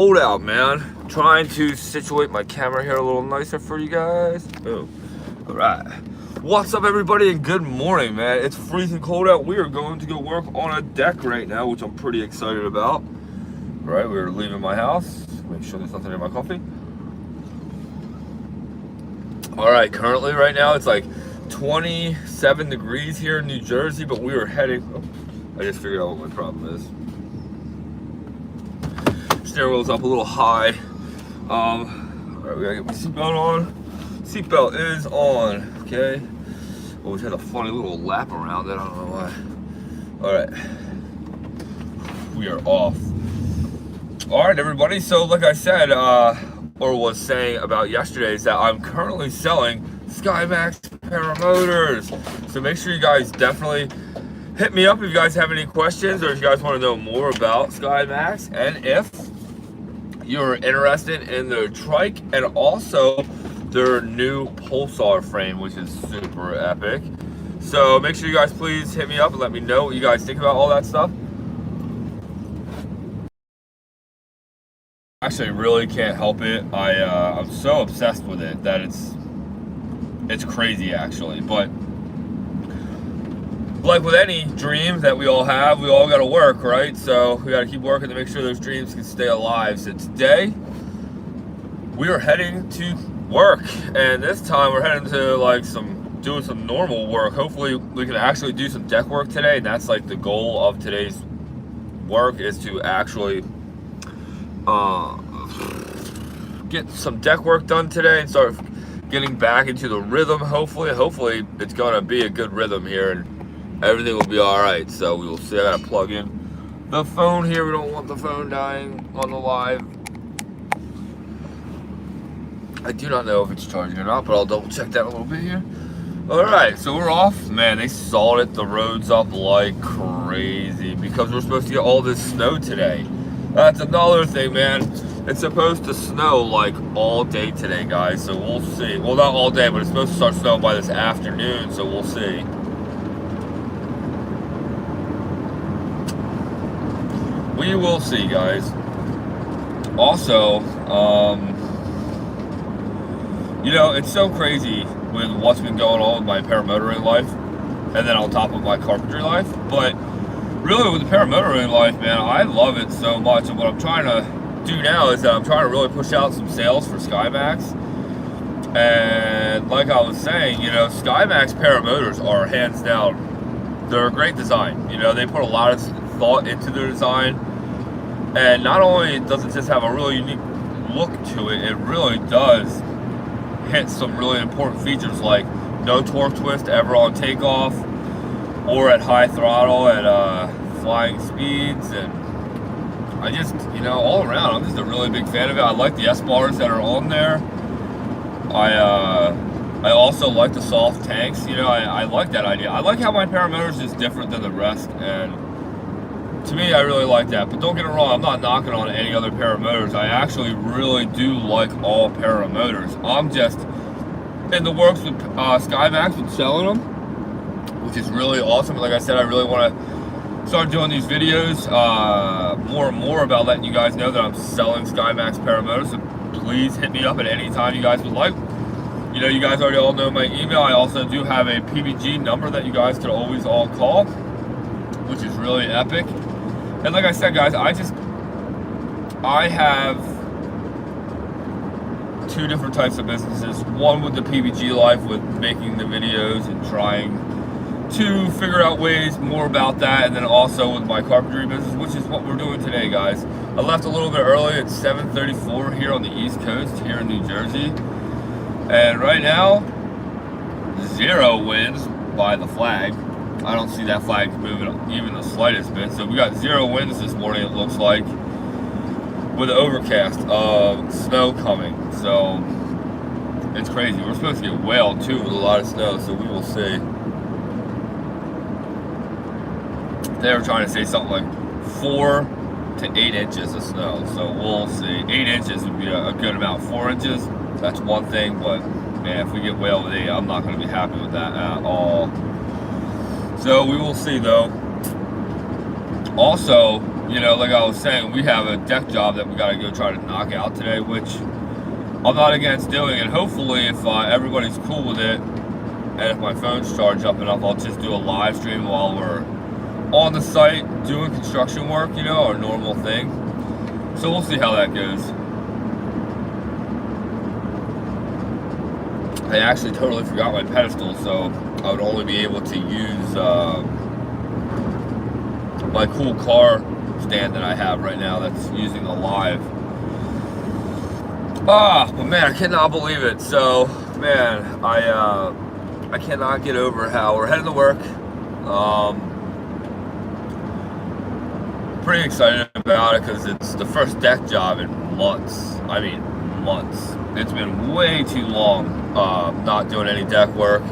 Hold out, man. Trying to situate my camera here a little nicer for you guys. Oh, all right. What's up, everybody, and good morning, man. It's freezing cold out. We are going to go work on a deck right now, which I'm pretty excited about. All right, we're leaving my house. Make sure there's nothing in my coffee. All right, currently right now it's like 27 degrees here in New Jersey, but we are heading. Oh, I just figured out what my problem is. Steering wheel's up a little high. All right, we gotta get my seatbelt on. Seatbelt is on. Okay. Always had a funny little lap around it. I don't know why. All right. We are off. All right, everybody. So, like I said, or was saying about yesterday, is that I'm currently selling SkyMax paramotors. So make sure you guys definitely hit me up if you guys have any questions or if you guys want to know more about SkyMax, and if you're interested in their trike and also their new pulsar frame, which is super epic. So make sure you guys please hit me up and let me know what you guys think about all that stuff. Actually, really can't help it. I'm so obsessed with it that it's crazy, actually. But like with any dream that we all have, we all got to work, right? So we got to keep working to make sure those dreams can stay alive. So today we are heading to work, and this time we're heading to doing some normal work. Hopefully we can actually do some deck work today, and that's like the goal of today's work, is to actually get some deck work done today and start getting back into the rhythm. Hopefully it's gonna be a good rhythm here and everything will be all right. So we will see. I gotta plug in the phone here. We don't want the phone dying on the live. I do not know if it's charging or not, but I'll double check that a little bit here. All right, so we're off. Man, they salted the roads up like crazy because we're supposed to get all this snow today. That's another thing, man. It's supposed to snow like all day today, guys, so we'll see. Well, not all day, but it's supposed to start snowing by this afternoon, so we'll see. We will see, guys. Also, you know, it's so crazy with what's been going on with my paramotoring life, and then on top of my carpentry life, but really with the paramotoring life, man, I love it so much. And what I'm trying to do now is that I'm trying to really push out some sales for SkyMax. And like I was saying, you know, SkyMax paramotors are hands down, they're a great design. You know, they put a lot of thought into their design, and not only does it just have a really unique look to it, it really does hit some really important features like no torque twist ever on takeoff or at high throttle at flying speeds. And I just, you know, all around, I'm just a really big fan of it. I like the S-bars that are on there. I also like the soft tanks. You know, I like that idea. I like how my paramotors is different than the rest, and to me, I really like that. But don't get it wrong, I'm not knocking on any other paramotors. I actually really do like all paramotors. I'm just in the works with SkyMax with selling them, which is really awesome. Like I said, I really want to start doing these videos more and more about letting you guys know that I'm selling SkyMax paramotors. So please hit me up at any time you guys would like. You know, you guys already all know my email. I also do have a PBG number that you guys can always all call, which is really epic. And like I said, guys, I have two different types of businesses. One with the PBG life, with making the videos and trying to figure out ways more about that, and then also with my carpentry business, which is what we're doing today, guys. I left a little bit early. It's 7:34 here on the East Coast, here in New Jersey. And right now, 0 winds by the flag. I don't see that flag moving even the slightest bit. So we got 0 winds this morning, it looks like, with an overcast of snow coming. So it's crazy. We're supposed to get whaled too with a lot of snow, so we will see. They were trying to say something like 4 to 8 inches of snow, so we'll see. 8 inches would be a good amount. 4 inches, that's one thing, but man, if we get whaled with 8, I'm not going to be happy with that at all. So we will see, though. Also, you know, like I was saying, we have a deck job that we got to go try to knock out today, which I'm not against doing. And hopefully, if everybody's cool with it, and if my phone's charged up enough, I'll just do a live stream while we're on the site doing construction work, you know, our normal thing. So we'll see how that goes. I actually totally forgot my pedestal, so I would only be able to use my cool car stand that I have right now that's using the live. But man, I cannot believe it. So, man, I cannot get over how we're heading to work. Pretty excited about it because it's the first deck job in months. I mean, months. It's been way too long not doing any deck work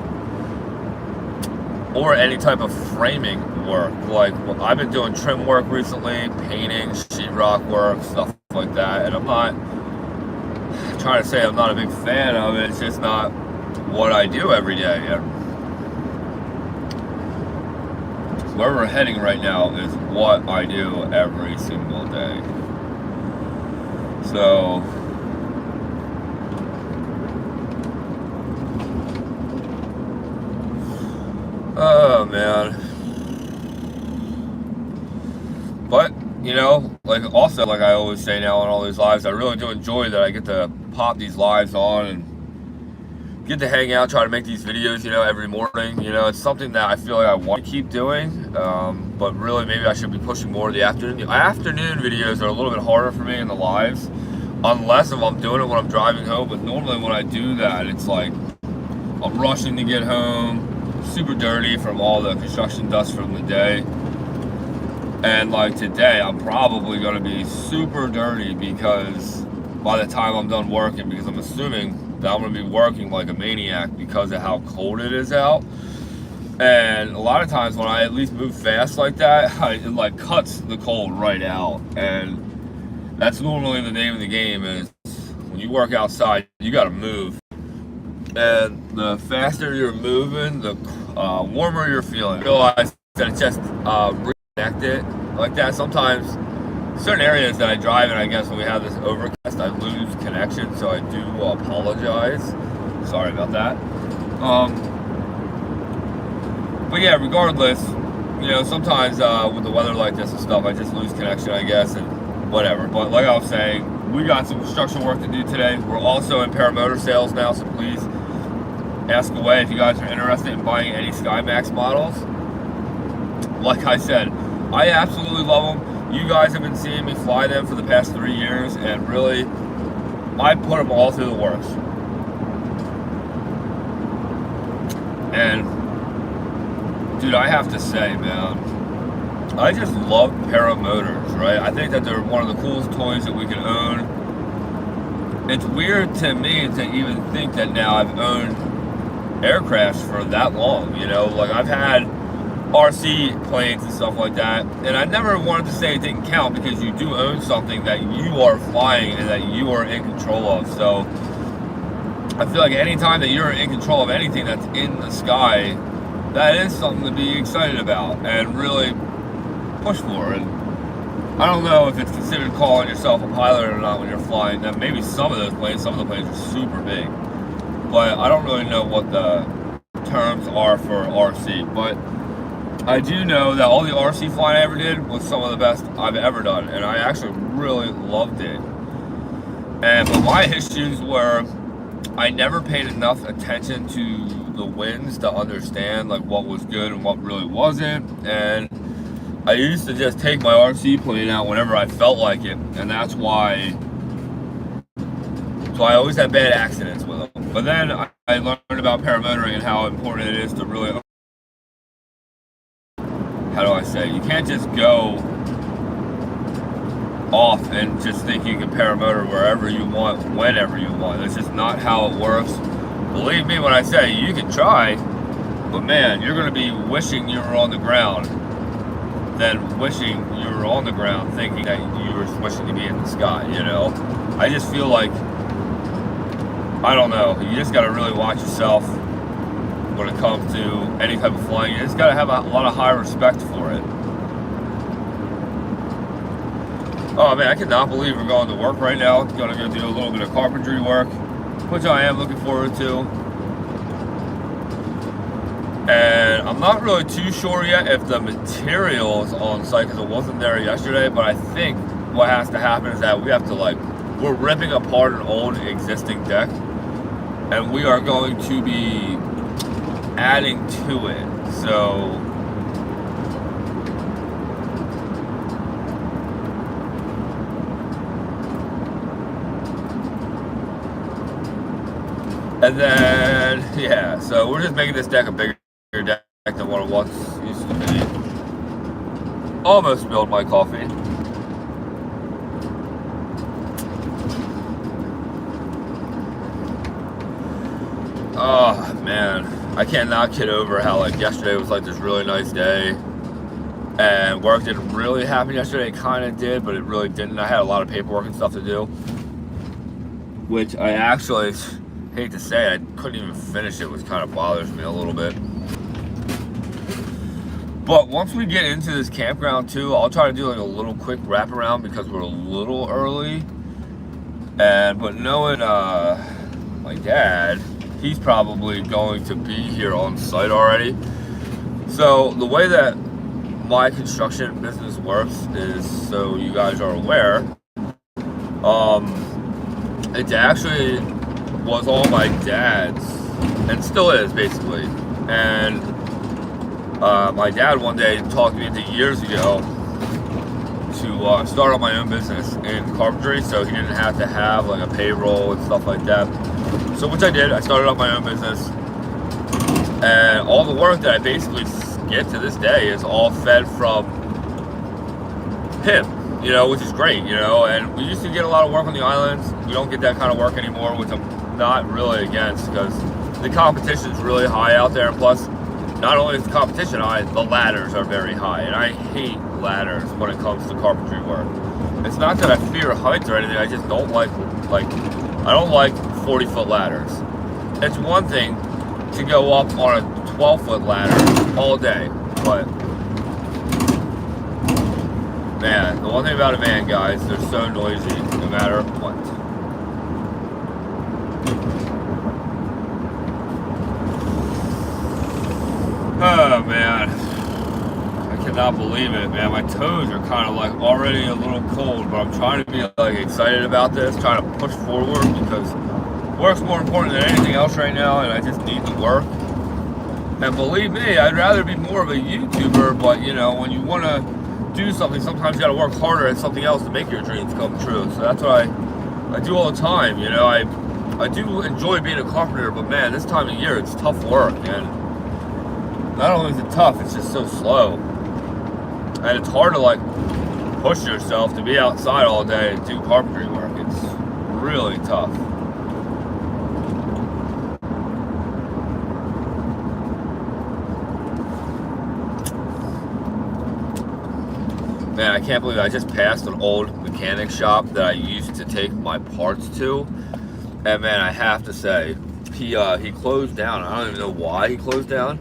or any type of framing work. Like, I've been doing trim work recently, painting, sheetrock work, stuff like that, and I'm not trying to say I'm not a big fan of it. It's just not what I do every day. Where we're heading right now is what I do every single day. So, oh man. But, you know, like also, like I always say now on all these lives, I really do enjoy that I get to pop these lives on and get to hang out, try to make these videos, you know, every morning. You know, it's something that I feel like I want to keep doing, but really maybe I should be pushing more of the afternoon. Afternoon videos are a little bit harder for me in the lives, unless if I'm doing it when I'm driving home. But normally when I do that, it's like I'm rushing to get home, super dirty from all the construction dust from the day. And like today, I'm probably going to be super dirty because by the time I'm done working, because I'm assuming that I'm going to be working like a maniac because of how cold it is out. And a lot of times when I at least move fast like that, it like cuts the cold right out. And that's normally the name of the game is when you work outside, you got to move. And the faster you're moving, the warmer you're feeling. I realize that it's just reconnect it like that. Sometimes certain areas that I drive in, I guess when we have this overcast, I lose connection, so I do apologize. Sorry about that. But yeah, regardless, you know, sometimes with the weather like this and stuff, I just lose connection, I guess, and whatever. But like I was saying, we got some construction work to do today. We're also in paramotor sales now, so please ask away if you guys are interested in buying any SkyMax models. Like I said, I absolutely love them. You guys have been seeing me fly them for the past 3 years, and really, I put them all through the works. And, dude, I have to say, man, I just love paramotors, right? I think that they're one of the coolest toys that we can own. It's weird to me to even think that now I've owned aircrafts for that long, you know? Like, I've had RC planes and stuff like that, and I never wanted to say it didn't count because you do own something that you are flying and that you are in control of. So I feel like anytime that you're in control of anything that's in the sky, that is something to be excited about and really push for. And I don't know if it's considered calling yourself a pilot or not when you're flying. Now, maybe some of the planes are super big, but I don't really know what the terms are for RC. But I do know that all the RC flying I ever did was some of the best I've ever done, and I actually really loved it. But my issues were I never paid enough attention to the winds to understand like what was good and what really wasn't. And I used to just take my RC plane out whenever I felt like it, and that's why. So I always had bad accidents with them. But then I learned about paramotoring and how important it is to really. How do I say? You can't just go off and just think you can paramotor wherever you want, whenever you want. That's just not how it works. Believe me when I say you can try, but man, you're going to be wishing you were on the ground than wishing you were on the ground thinking that you were wishing to be in the sky, you know? I just feel like, I don't know, you just got to really watch yourself when it comes to any type of flying. You just got to have a lot of high respect for it. Oh man, I cannot believe we're going to work right now. Gonna go do a little bit of carpentry work, which I am looking forward to. And I'm not really too sure yet if the material is on site because it wasn't there yesterday, but I think what has to happen is that we have to we're ripping apart an old existing deck and we are going to be adding to it. So and then, yeah, so we're just making this deck a bigger deck than what it once used to be. Almost spilled my coffee. Oh man, I cannot get over how yesterday was this really nice day, and work didn't really happen yesterday. It kind of did, but it really didn't. I had a lot of paperwork and stuff to do, which I actually hate to say I couldn't even finish it, which kind of bothers me a little bit. But once we get into this campground too, I'll try to do a little quick wraparound because we're a little early. But knowing my dad, he's probably going to be here on site already. So the way that my construction business works is, so you guys are aware, it actually was all my dad's, and still is basically. And my dad one day talked me into years ago to start up my own business in carpentry, so he didn't have to have a payroll and stuff like that. So which I did. I started up my own business, and all the work that I basically get to this day is all fed from him, which is great, and we used to get a lot of work on the islands. We don't get that kind of work anymore, which I'm not really against because the competition is really high out there, and plus not only is the competition high, the ladders are very high, and I hate ladders when it comes to carpentry work. It's not that I fear heights or anything, I just don't like I don't like 40-foot ladders. It's one thing to go up on a 12-foot ladder all day, but man, the one thing about a van, guys, they're so noisy no matter what. Oh man, I cannot believe it, man. My toes are kind of already a little cold, but I'm trying to be excited about this, trying to push forward because work's more important than anything else right now, and I just need to work. And believe me, I'd rather be more of a YouTuber, but when you want to do something, sometimes you got to work harder at something else to make your dreams come true. So that's what I do all the time. I do enjoy being a carpenter, but man, this time of year it's tough work, and not only is it tough, it's just so slow. And it's hard to push yourself to be outside all day and do carpentry work. It's really tough. Man, I can't believe I just passed an old mechanic shop that I used to take my parts to. And man, I have to say, he closed down. I don't even know why he closed down.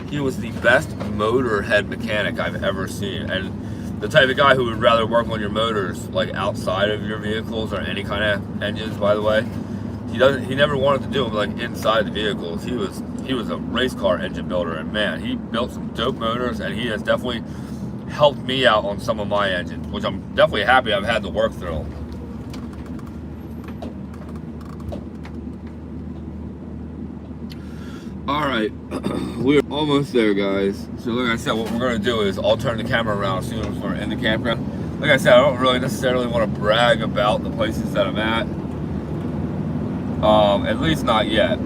He was the best motor head mechanic I've ever seen, and the type of guy who would rather work on your motors outside of your vehicles or any kind of engines. By the way, he never wanted to do them inside the vehicles. He was a race car engine builder, and man, he built some dope motors, and he has definitely helped me out on some of my engines, which I'm definitely happy I've had to work through. Alright, we're almost there, guys. So like I said, what we're going to do is I'll turn the camera around as soon as we're in the campground. Like I said, I don't really necessarily want to brag about the places that I'm at least not yet.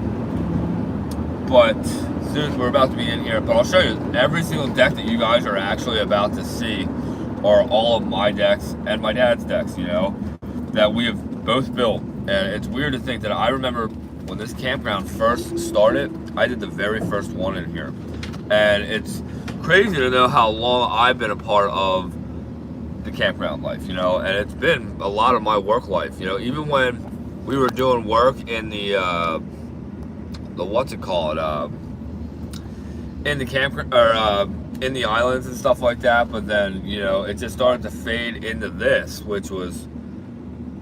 But soon we're about to be in here. But I'll show you every single deck that you guys are actually about to see are all of my decks and my dad's decks, that we have both built. And it's weird to think that I remember when this campground first started, I did the very first one in here. And it's crazy to know how long I've been a part of the campground life, and it's been a lot of my work life, even when we were doing work in the what's it called, in the campground, or in the islands and stuff like that, but then, you know, it just started to fade into this, which was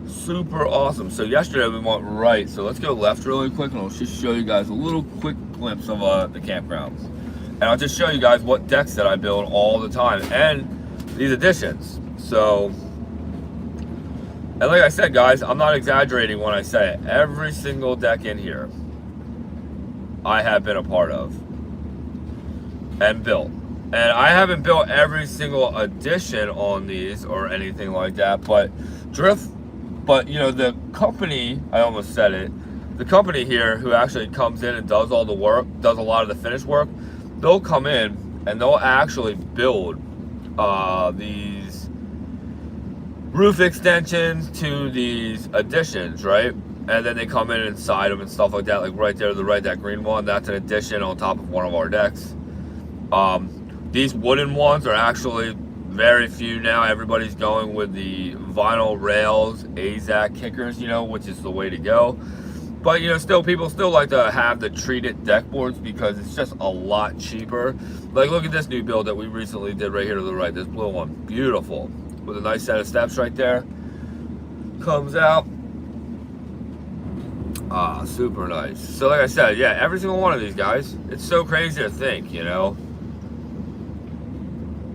super awesome. So yesterday we went right, so let's go left really quick, and I'll just show you guys a little quick glimpse of the campgrounds. And I'll just show you guys what decks that I build all the time, and these additions. So, and like I said, guys, I'm not exaggerating when I say it. Every single deck in here I have been a part of and built. And I haven't built every single addition on these or anything like that, but you know, the company, I almost said it, the company here who actually comes in and does all the work, does a lot of the finished work, they'll come in and they'll actually build these roof extensions to these additions, right? And then they come in inside them and stuff like that, like right there to the right, that green one, that's an addition on top of one of our decks. These wooden ones are actually very few now. Everybody's going with the vinyl rails, AZAC kickers, you know, which is the way to go. But, you know, still, people still like to have the treated deck boards because it's just a lot cheaper. Like, look at this new build that we recently did right here to the right, this blue one. Beautiful. With a nice set of steps right there. Comes out. Ah, super nice. So, like I said, yeah, every single one of these guys, it's so crazy to think, you know.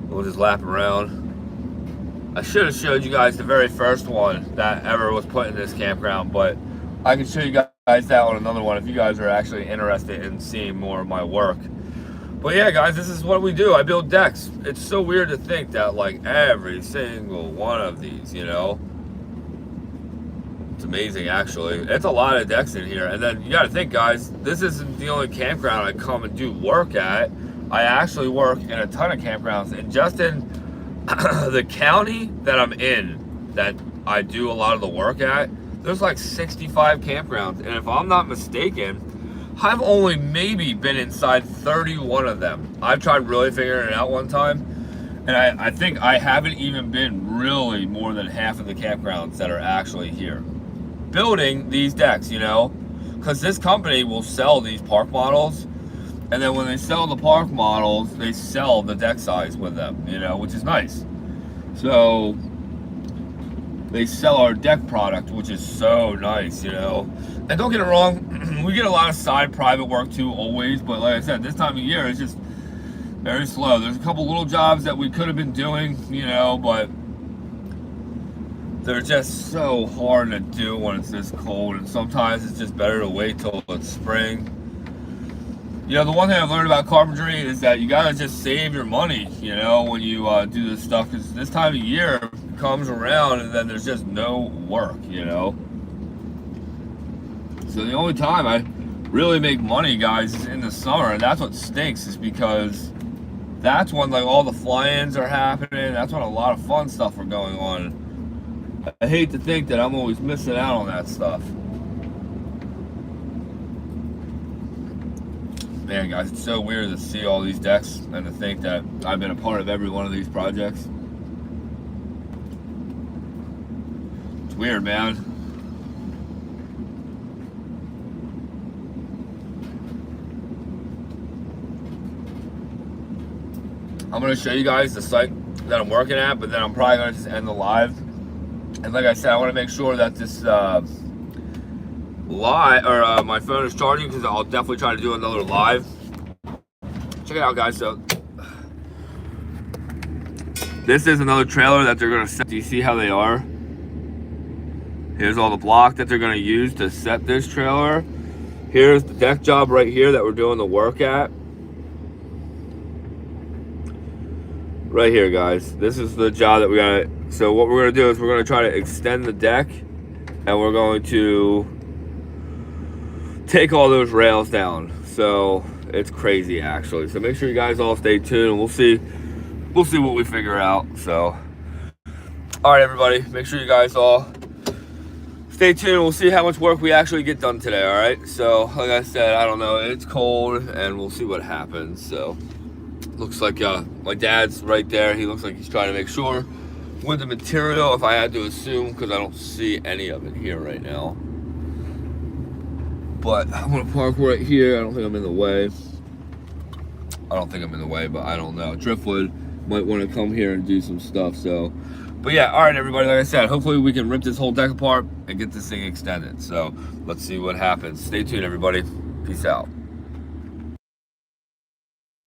We'll just lap around. I should have showed you guys the very first one that ever was put in this campground, but I can show you guys that on another one if you guys are actually interested in seeing more of my work. But yeah, guys, this is what we do. I build decks. It's so weird to think that, like, every single one of these, you know. It's amazing, actually. It's a lot of decks in here. And then you got to think, guys, this isn't the only campground I come and do work at. I actually work in a ton of campgrounds, and just in the county that I'm in, that I do a lot of the work at, there's like 65 campgrounds, and if I'm not mistaken, I've only maybe been inside 31 of them. I've tried really figuring it out one time, and I think I haven't even been really more than half of the campgrounds that are actually here building these decks, you know, because this company will sell these park models. And then when they sell the park models, they sell the deck size with them, you know, which is nice. So they sell our deck product, which is so nice, you know. And don't get it wrong, we get a lot of side private work too, always. But like I said, this time of year, it's just very slow. There's a couple little jobs that we could have been doing, you know, but they're just so hard to do when it's this cold. And sometimes it's just better to wait till it's spring. You know, the one thing I've learned about carpentry is that you gotta just save your money, you know, when you do this stuff, because this time of year comes around and then there's just no work, you know. So the only time I really make money, guys, is in the summer, and that's what stinks, is because that's when, like, all the fly-ins are happening. That's when a lot of fun stuff are going on. I hate to think that I'm always missing out on that stuff. Man, guys, it's so weird to see all these decks and to think that I've been a part of every one of these projects. It's weird, man. I'm going to show you guys the site that I'm working at, but then I'm probably going to just end the live. And like I said, I want to make sure that this my phone is charging, because I'll definitely try to do another live. Check it out, guys. So this is another trailer that they're gonna set. Do you see how they are? Here's all the block that they're gonna use to set this trailer. Here's the deck job right here that we're doing the work at. Right here, guys. This is the job that we got. So what we're gonna do is we're gonna try to extend the deck, and we're going to take all those rails down. So it's crazy, actually. So make sure you guys all stay tuned, and we'll see what we figure out. So all right, everybody, make sure you guys all stay tuned. We'll see how much work we actually get done today. All right, so like I said, I don't know, it's cold, and we'll see what happens. So looks like my dad's right there. He looks like he's trying to make sure with the material, if I had to assume, because I don't see any of it here right now. But I'm gonna park right here. I don't think I'm in the way. I don't think I'm in the way, but I don't know. Driftwood might want to come here and do some stuff. So, but yeah, all right, everybody. Like I said, hopefully we can rip this whole deck apart and get this thing extended. So let's see what happens. Stay tuned, everybody. Peace out.